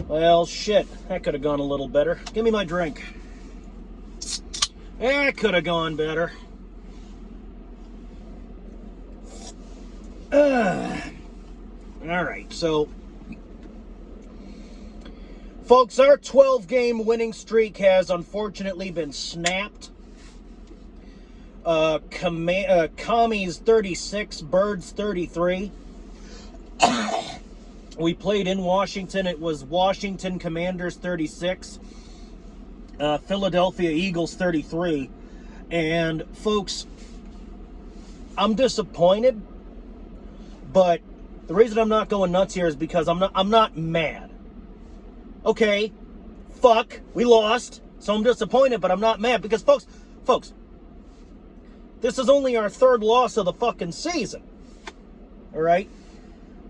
Well, shit. That could have gone a little better. Give me my drink. That could have gone better. Alright, so... Folks, our 12-game winning streak has unfortunately been snapped. Commies 36, Birds 33. We played in Washington. It was Washington Commanders 36, Philadelphia Eagles 33. And folks, I'm disappointed, but the reason I'm not going nuts here is because I'm not mad. Okay, fuck, we lost, so I'm disappointed, but I'm not mad because folks, this is only our third loss of the fucking season. All right?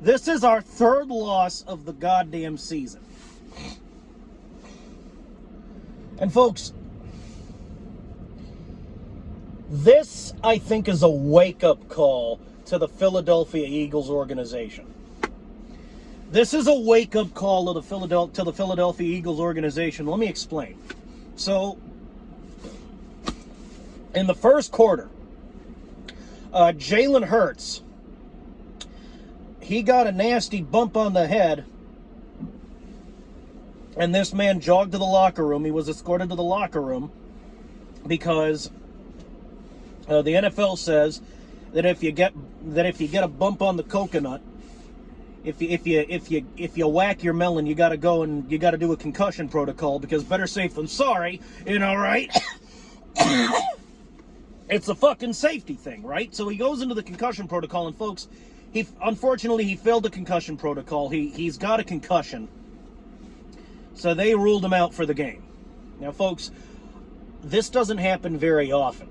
This is our third loss of the goddamn season. And folks, this, I think, is a wake-up call to the Philadelphia Eagles organization. This is a wake-up call to the Philadelphia Eagles organization. Let me explain. So, in the first quarter, Jalen Hurts, he got a nasty bump on the head, and this man jogged to the locker room. He was escorted to the locker room because the NFL says that if you get a bump on the coconut, if you whack your melon, you got to go and you got to do a concussion protocol because better safe than sorry, you know, right? It's a fucking safety thing, right? So he goes into the concussion protocol, and folks, unfortunately he failed the concussion protocol. He's got a concussion, so they ruled him out for the game. Now, folks, this doesn't happen very often.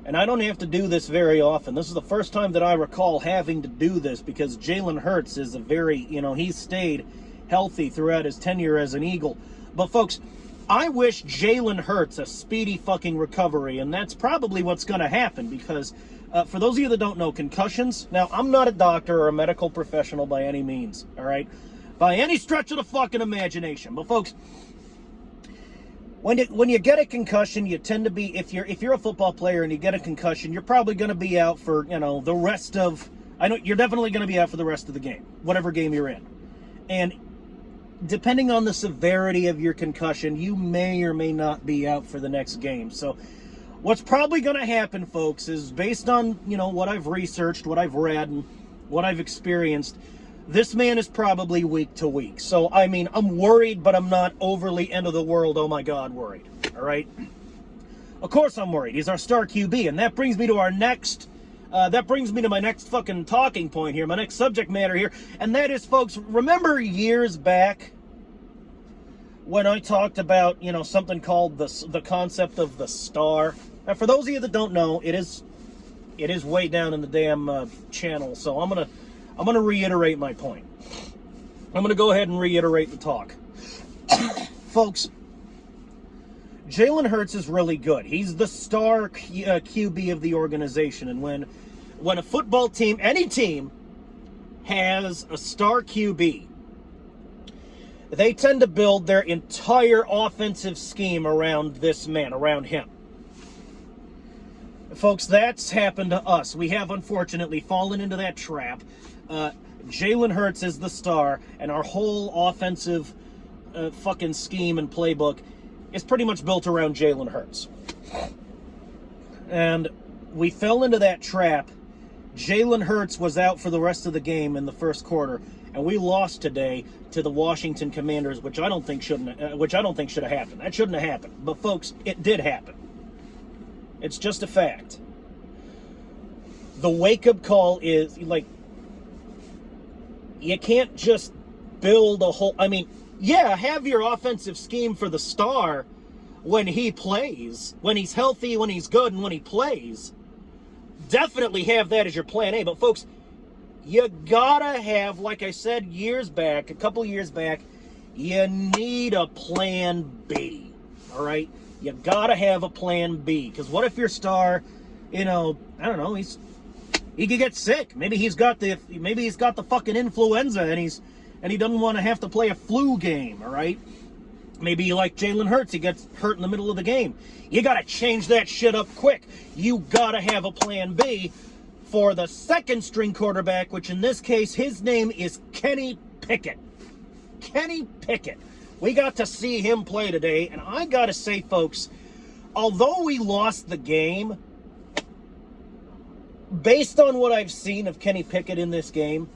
And I don't have to do this very often. This is the first time that I recall having to do this because Jalen Hurts is a very, he's stayed healthy throughout his tenure as an Eagle. But folks, I wish Jalen Hurts a speedy fucking recovery, and that's probably what's going to happen because for those of you that don't know, concussions, now I'm not a doctor or a medical professional by any means, all right? By any stretch of the fucking imagination. But folks, when you get a concussion, you tend to be, if you're a football player and you get a concussion, you're probably going to be out for, the rest of, you're definitely going to be out for the rest of the game, whatever game you're in. And depending on the severity of your concussion, you may or may not be out for the next game. So what's probably going to happen, folks, is based on, what I've researched, what I've read, and what I've experienced, this man is probably week to week. So, I'm worried, but I'm not overly end of the world, oh my God, worried. All right? Of course I'm worried. He's our star QB, and that brings me to my next fucking talking point here, my next subject matter here, and that is, folks, remember years back when I talked about, something called the concept of the star? Now, for those of you that don't know, it is way down in the damn channel, so I'm gonna reiterate my point. I'm gonna go ahead and reiterate the talk. Folks, Jalen Hurts is really good. He's the star QB of the organization, and when a football team, any team, has a star QB, they tend to build their entire offensive scheme around this man, around him. Folks, that's happened to us. We have, unfortunately, fallen into that trap. Jalen Hurts is the star, and our whole offensive fucking scheme and playbook is pretty much built around Jalen Hurts. And we fell into that trap. Jalen Hurts was out for the rest of the game in the first quarter, and we lost today to the Washington Commanders, which I don't think should have happened. That shouldn't have happened. But folks, it did happen. It's just a fact. The wake-up call is, you can't just build a whole... have your offensive scheme for the star when he plays, when he's healthy, when he's good, and when he plays. Definitely have that as your plan A. But, folks, you gotta have, like I said a couple years back, you need a plan B, all right? You gotta have a plan B, because what if your star, I don't know, he's He could get sick. Maybe he's got the fucking influenza and he doesn't want to have to play a flu game, all right? Maybe like Jalen Hurts, he gets hurt in the middle of the game. You got to change that shit up quick. You got to have a plan B for the second string quarterback, which in this case, his name is Kenny Pickett. Kenny Pickett. We got to see him play today, and I got to say, folks, although we lost the game, based on what I've seen of Kenny Pickett in this game,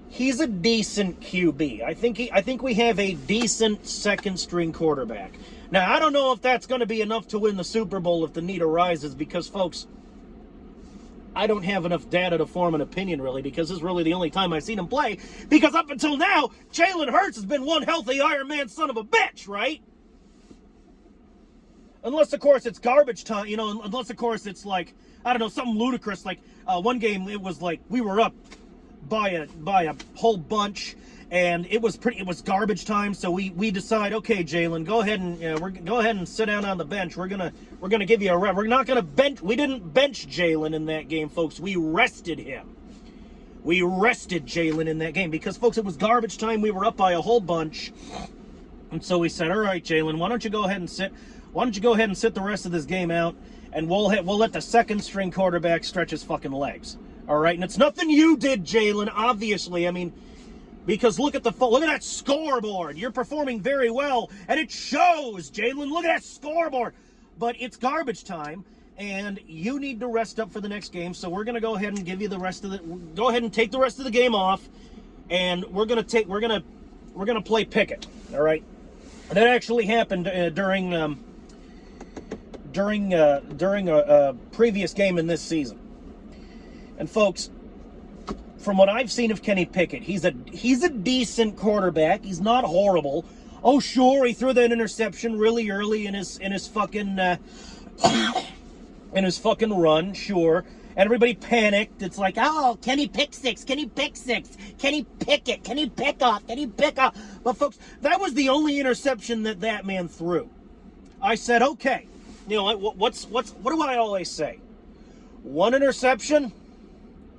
he's a decent QB. I think we have a decent second string quarterback. Now, I don't know if that's going to be enough to win the Super Bowl if the need arises, because, folks, I don't have enough data to form an opinion, really, because this is really the only time I've seen him play, because up until now, Jalen Hurts has been one healthy Iron Man son of a bitch, right? Unless, of course, it's garbage time, unless, of course, it's like, I don't know, something ludicrous, like one game it was like we were up by a whole bunch, and it was garbage time, so we decide, okay, Jalen, go ahead and sit down on the bench. We're gonna give you a rep. We're not gonna bench. We didn't bench Jalen in that game, folks. We rested him. We rested Jalen in that game because, folks, it was garbage time. We were up by a whole bunch, and so we said, all right, Jalen, why don't you go ahead and sit? Why don't you go ahead and sit the rest of this game out, and we'll let the second string quarterback stretch his fucking legs. All right, and it's nothing you did, Jalen. Obviously, I mean, because look at that scoreboard. You're performing very well, and it shows, Jalen. Look at that scoreboard. But it's garbage time, and you need to rest up for the next game. So we're gonna go ahead and give you go ahead and take the rest of the game off, and we're gonna play Pickett. All right, and that actually happened during a previous game in this season. And folks, from what I've seen of Kenny Pickett, he's a decent quarterback. He's not horrible. Oh, sure, he threw that interception really early in his fucking run. Sure, and everybody panicked. It's like, oh, Kenny pick six, Kenny Pickett, Kenny pick off. But folks, that was the only interception that man threw. I said, okay, what do I always say? One interception.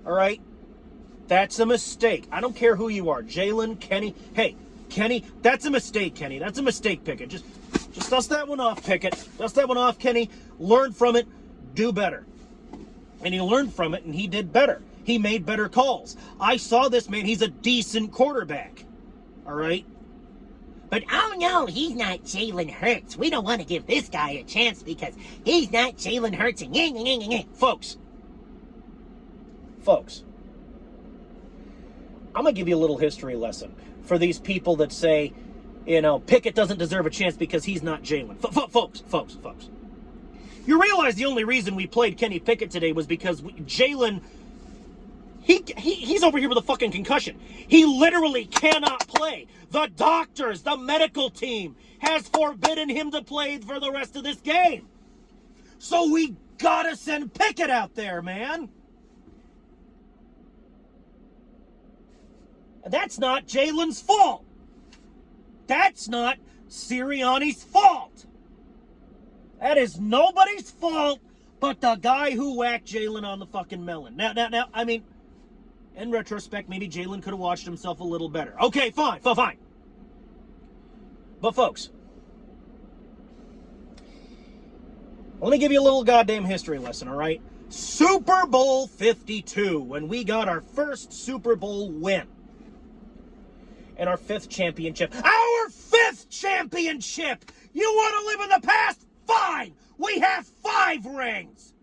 All right, that's a mistake. I don't care who you are, Jalen, Kenny. Hey, Kenny, that's a mistake, Kenny. That's a mistake, Pickett. Just dust that one off, Pickett. Dust that one off, Kenny. Learn from it. Do better. And he learned from it, and he did better. He made better calls. I saw this man. He's a decent quarterback. All right? But, oh no, he's not Jalen Hurts. We don't want to give this guy a chance because he's not Jalen Hurts. Folks, I'm going to give you a little history lesson for these people that say, Pickett doesn't deserve a chance because he's not Jalen. Folks. You realize the only reason we played Kenny Pickett today was because Jalen, he's over here with a fucking concussion. He literally cannot play. The doctors, the medical team has forbidden him to play for the rest of this game. So we gotta send Pickett out there, man. That's not Jalen's fault. That's not Sirianni's fault. That is nobody's fault but the guy who whacked Jalen on the fucking melon. Now, I mean, in retrospect, maybe Jalen could have watched himself a little better. Okay, fine. But, folks, let me give you a little goddamn history lesson, all right? Super Bowl 52, when we got our first Super Bowl win. And our fifth championship. Our fifth championship! You want to live in the past? Fine! We have 5 rings!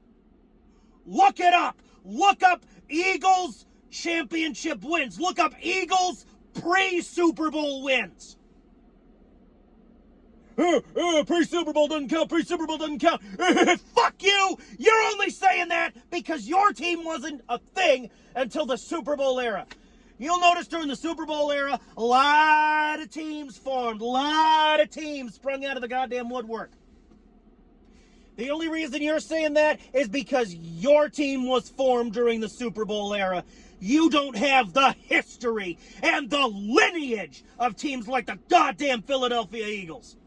Look it up! Look up Eagles championship wins. Look up Eagles pre-Super Bowl wins. Pre-Super Bowl doesn't count. Pre-Super Bowl doesn't count. Fuck you! You're only saying that because your team wasn't a thing until the Super Bowl era. You'll notice during the Super Bowl era, a lot of teams formed. A lot of teams sprung out of the goddamn woodwork. The only reason you're saying that is because your team was formed during the Super Bowl era. You don't have the history and the lineage of teams like the goddamn Philadelphia Eagles.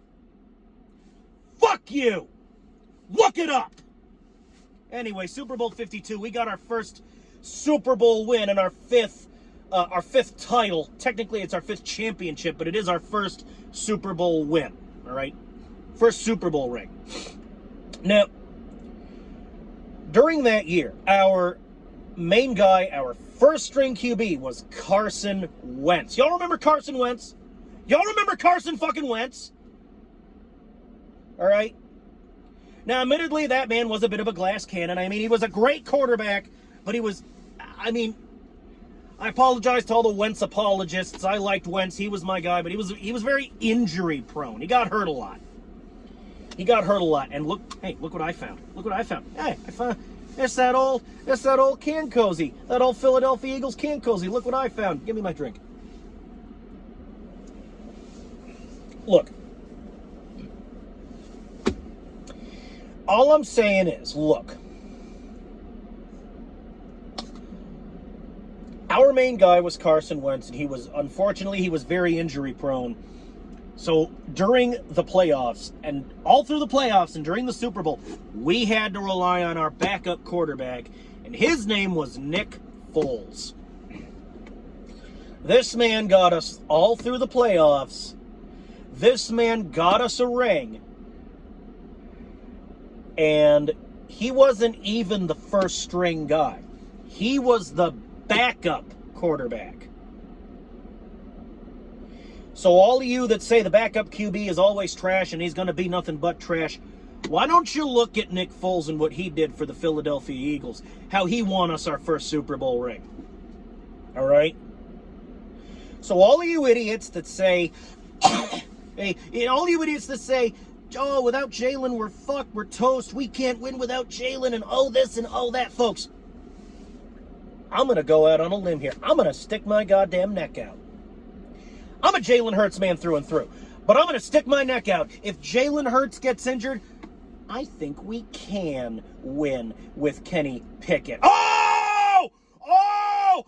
Fuck you. Look it up. Anyway, Super Bowl 52, we got our first Super Bowl win and our fifth title. Technically, it's our fifth championship, but it is our first Super Bowl win, all right? First Super Bowl ring. Now, during that year, our main guy, our first-string QB was Carson Wentz. Y'all remember Carson Wentz? Y'all remember Carson fucking Wentz? All right? Now, admittedly, that man was a bit of a glass cannon. I mean, he was a great quarterback, but he was, I mean, I apologize to all the Wentz apologists. I liked Wentz. He was my guy, but he was very injury-prone. He got hurt a lot. And look, hey, look what I found. Hey, I found, it's that old can cozy. That old Philadelphia Eagles can cozy. Look what I found. Give me my drink. Look. All I'm saying is, look. Our main guy was Carson Wentz, and he was very injury prone. So during the playoffs, and all through the playoffs and during the Super Bowl, we had to rely on our backup quarterback, and his name was Nick Foles. This man got us all through the playoffs. This man got us a ring. And he wasn't even the first string guy. He was the backup quarterback. So all of you that say the backup QB is always trash and he's going to be nothing but trash, why don't you look at Nick Foles and what he did for the Philadelphia Eagles? How he won us our first Super Bowl ring. All right? So all of you idiots that say, oh, without Jalen, we're fucked, we're toast, we can't win without Jalen, and oh this and oh that, folks. I'm going to go out on a limb here. I'm going to stick my goddamn neck out. I'm a Jalen Hurts man through and through, but I'm going to stick my neck out. If Jalen Hurts gets injured, I think we can win with Kenny Pickett. Oh!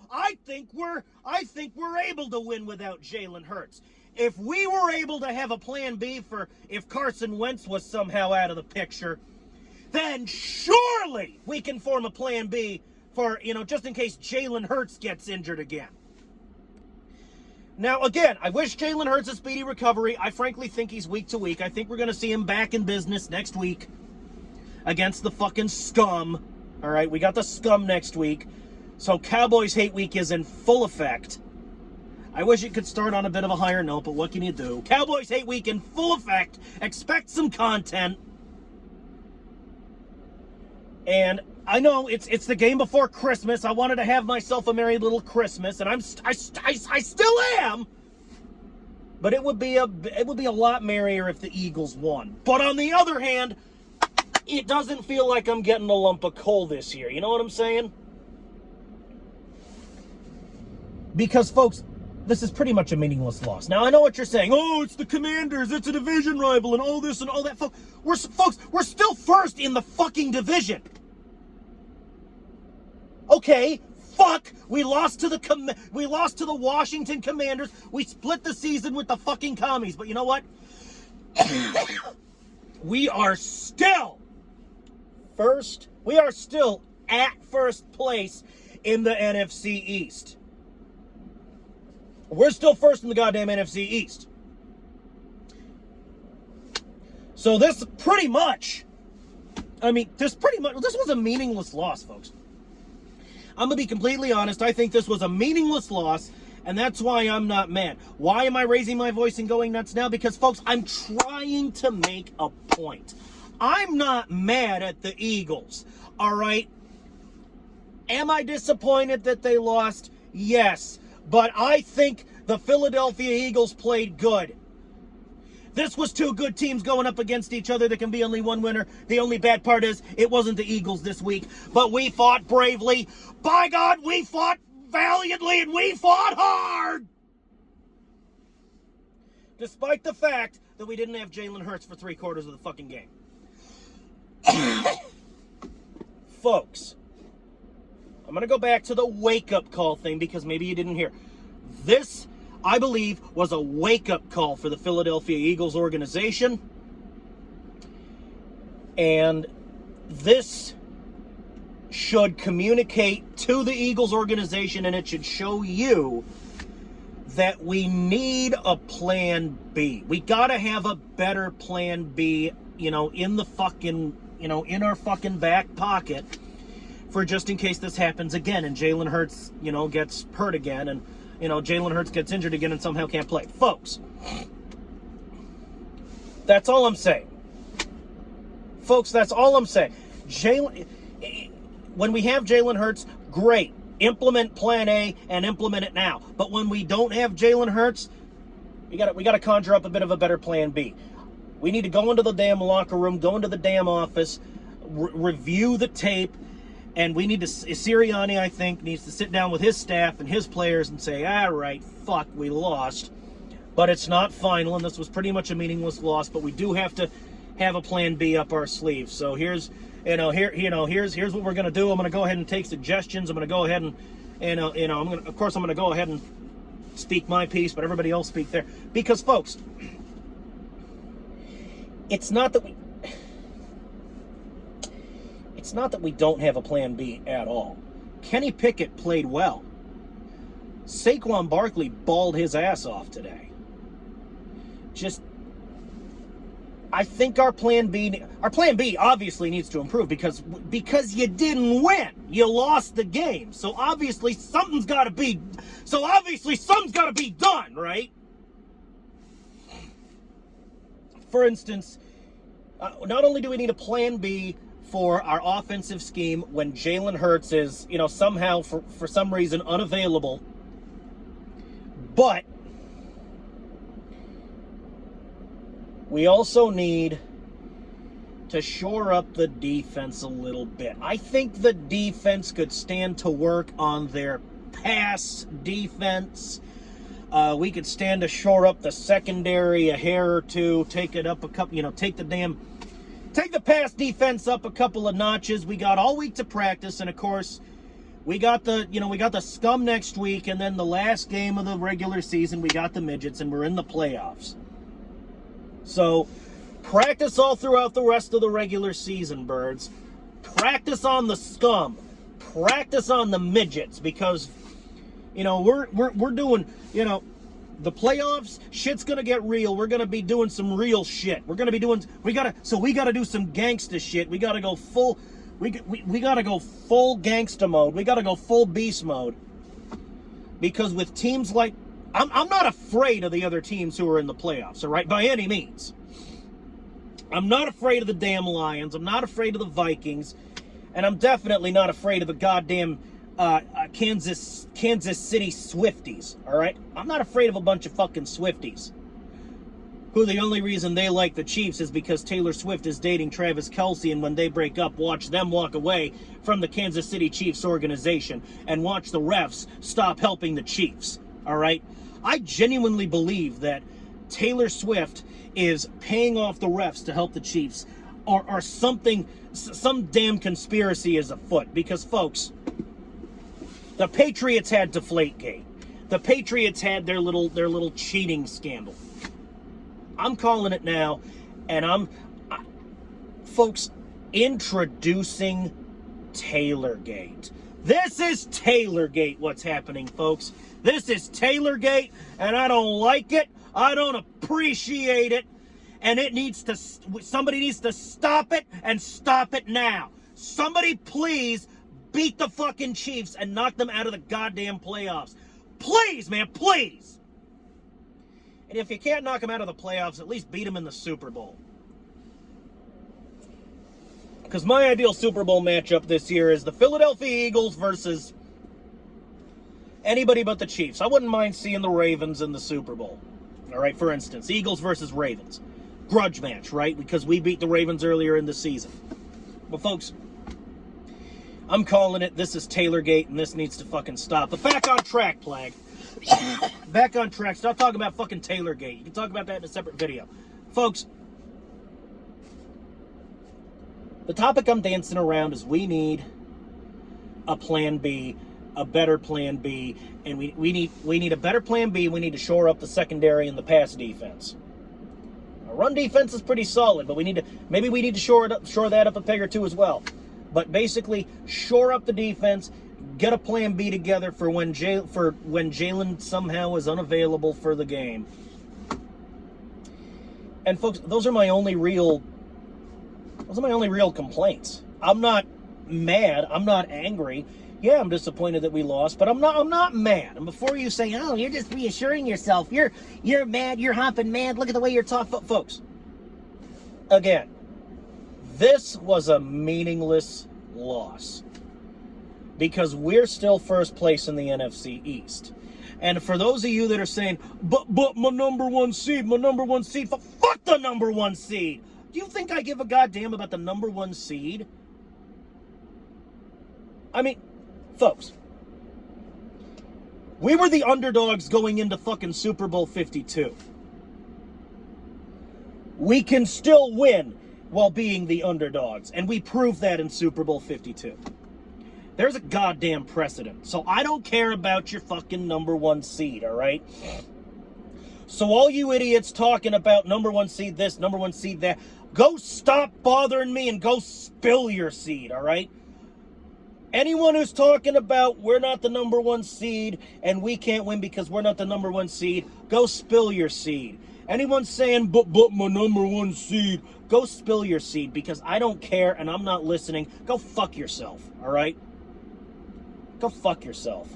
I think we're able to win without Jalen Hurts. If we were able to have a plan B for if Carson Wentz was somehow out of the picture, then surely we can form a plan B for, just in case Jalen Hurts gets injured again. Now, again, I wish Jalen Hurts a speedy recovery. I frankly think he's week to week. I think we're going to see him back in business next week against the fucking scum. All right, we got the scum next week. So Cowboys Hate Week is in full effect. I wish it could start on a bit of a higher note, but what can you do? Cowboys Hate Week in full effect. Expect some content. And I know it's the game before Christmas. I wanted to have myself a merry little Christmas, and I still am. But it would be a lot merrier if the Eagles won. But on the other hand, it doesn't feel like I'm getting a lump of coal this year. You know what I'm saying? Because, folks, this is pretty much a meaningless loss. Now, I know what you're saying. Oh, it's the Commanders. It's a division rival and all this and all that. Folks, we're still first in the fucking division. Okay, fuck. We lost to the Washington Commanders. We split the season with the fucking commies. But you know what? We are still first. We are still at first place in the NFC East. We're still first in the goddamn NFC East. So this pretty much, this was a meaningless loss, folks. I'm going to be completely honest. I think this was a meaningless loss, and that's why I'm not mad. Why am I raising my voice and going nuts now? Because, folks, I'm trying to make a point. I'm not mad at the Eagles, all right? Am I disappointed that they lost? Yes. But I think the Philadelphia Eagles played good. This was two good teams going up against each other. There can be only one winner. The only bad part is it wasn't the Eagles this week. But we fought bravely. By God, we fought valiantly and we fought hard. Despite the fact that we didn't have Jalen Hurts for 3/4 of the fucking game. Folks. I'm going to go back to the wake-up call thing because maybe you didn't hear. This, I believe, was a wake-up call for the Philadelphia Eagles organization. And this should communicate to the Eagles organization, and it should show you that we need a plan B. We got to have a better plan B, in the fucking, in our fucking back pocket for just in case this happens again and Jalen Hurts, gets hurt again, and, Jalen Hurts gets injured again and somehow can't play. Folks, that's all I'm saying. Folks, that's all I'm saying. When we have Jalen Hurts, great. Implement plan A and implement it now. But when we don't have Jalen Hurts, we got to conjure up a bit of a better plan B. We need to go into the damn locker room, go into the damn office, review the tape, and we need to, Sirianni, I think, needs to sit down with his staff and his players and say, all right, fuck, we lost. But it's not final, and this was pretty much a meaningless loss, but we do have to have a plan B up our sleeve. So here's what we're going to do. I'm going to go ahead and take suggestions. I'm going to go ahead and, of course, I'm going to go ahead and speak my piece, but everybody else speak there. Because, folks, it's not that we don't have a plan B at all. Kenny Pickett played well. Saquon Barkley balled his ass off today. I think our plan B obviously needs to improve because you didn't win. You lost the game. So obviously something's got to be done, right? For instance, not only do we need a plan B for our offensive scheme when Jalen Hurts is, somehow for some reason unavailable, but we also need to shore up the defense a little bit. I think the defense could stand to work on their pass defense. We could stand to shore up the secondary a hair or two, take it up a couple, take the pass defense up a couple of notches. We got all week to practice, and of course, we got the scum next week, and then the last game of the regular season, we got the midgets, and we're in the playoffs. So, practice all throughout the rest of the regular season, birds. Practice on the scum. Practice on the midgets, because, we're doing, the playoffs, shit's gonna get real. We're gonna be doing some real shit. We gotta do some gangsta shit. We gotta go full, we gotta go full gangsta mode. We gotta go full beast mode. Because with teams like, I'm not afraid of the other teams who are in the playoffs, all right, by any means. I'm not afraid of the damn Lions. I'm not afraid of the Vikings. And I'm definitely not afraid of the goddamn Kansas City Swifties, all right? I'm not afraid of a bunch of fucking Swifties who the only reason they like the Chiefs is because Taylor Swift is dating Travis Kelce, and when they break up, watch them walk away from the Kansas City Chiefs organization and watch the refs stop helping the Chiefs, all right? I genuinely believe that Taylor Swift is paying off the refs to help the Chiefs, or something, some damn conspiracy is afoot. Because, folks, the Patriots had Deflategate. The Patriots had their little cheating scandal. I'm calling it now, and folks, introducing Taylorgate. This is Taylorgate, what's happening, folks. This is Taylorgate, and I don't like it. I don't appreciate it. And somebody needs to stop it, and stop it now. Somebody please beat the fucking Chiefs and knock them out of the goddamn playoffs. Please, man, please. And if you can't knock them out of the playoffs, at least beat them in the Super Bowl. Because my ideal Super Bowl matchup this year is the Philadelphia Eagles versus anybody but the Chiefs. I wouldn't mind seeing the Ravens in the Super Bowl. All right, for instance, Eagles versus Ravens. Grudge match, right? Because we beat the Ravens earlier in the season. But folks, I'm calling it. This is Taylorgate, and this needs to fucking stop. But back on track, Plague. Back on track. Stop talking about fucking Taylorgate. You can talk about that in a separate video. Folks, the topic I'm dancing around is we need a plan B, a better plan B, and we need a better plan B. We need to shore up the secondary and the pass defense. Our run defense is pretty solid, but maybe we need to shore that up a peg or two as well. But basically, shore up the defense, get a plan B together for when Jalen somehow is unavailable for the game. And folks, those are my only real complaints. I'm not mad. I'm not angry. Yeah, I'm disappointed that we lost, but I'm not mad. And before you say, "Oh, you're just reassuring yourself. You're mad. You're hopping mad. Look at the way you're talking," folks. Again, this was a meaningless loss because we're still first place in the NFC East. And for those of you that are saying, but my number one seed, fuck the number one seed. Do you think I give a goddamn about the number one seed? I mean, folks, we were the underdogs going into fucking Super Bowl 52. We can still win while being the underdogs, and we proved that in Super Bowl 52. There's a goddamn precedent. So I don't care about your fucking number one seed, all right? So all you idiots talking about number one seed this, number one seed that, go stop bothering me and go spill your seed, all right? Anyone who's talking about we're not the number one seed and we can't win because we're not the number one seed, go spill your seed. Anyone saying, but my number one seed, go spill your seed because I don't care and I'm not listening. Go fuck yourself, all right? Go fuck yourself.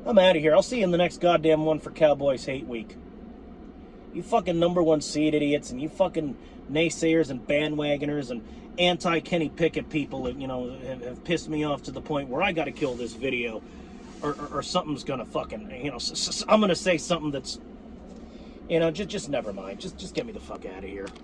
I'm out of here. I'll see you in the next goddamn one for Cowboys Hate Week. You fucking number one seed idiots and you fucking naysayers and bandwagoners and anti-Kenny Pickett people that, you know, have pissed me off to the point where I got to kill this video or something's going to fucking, you know, I'm going to say something that's, you know, just never mind. Just get me the fuck out of here.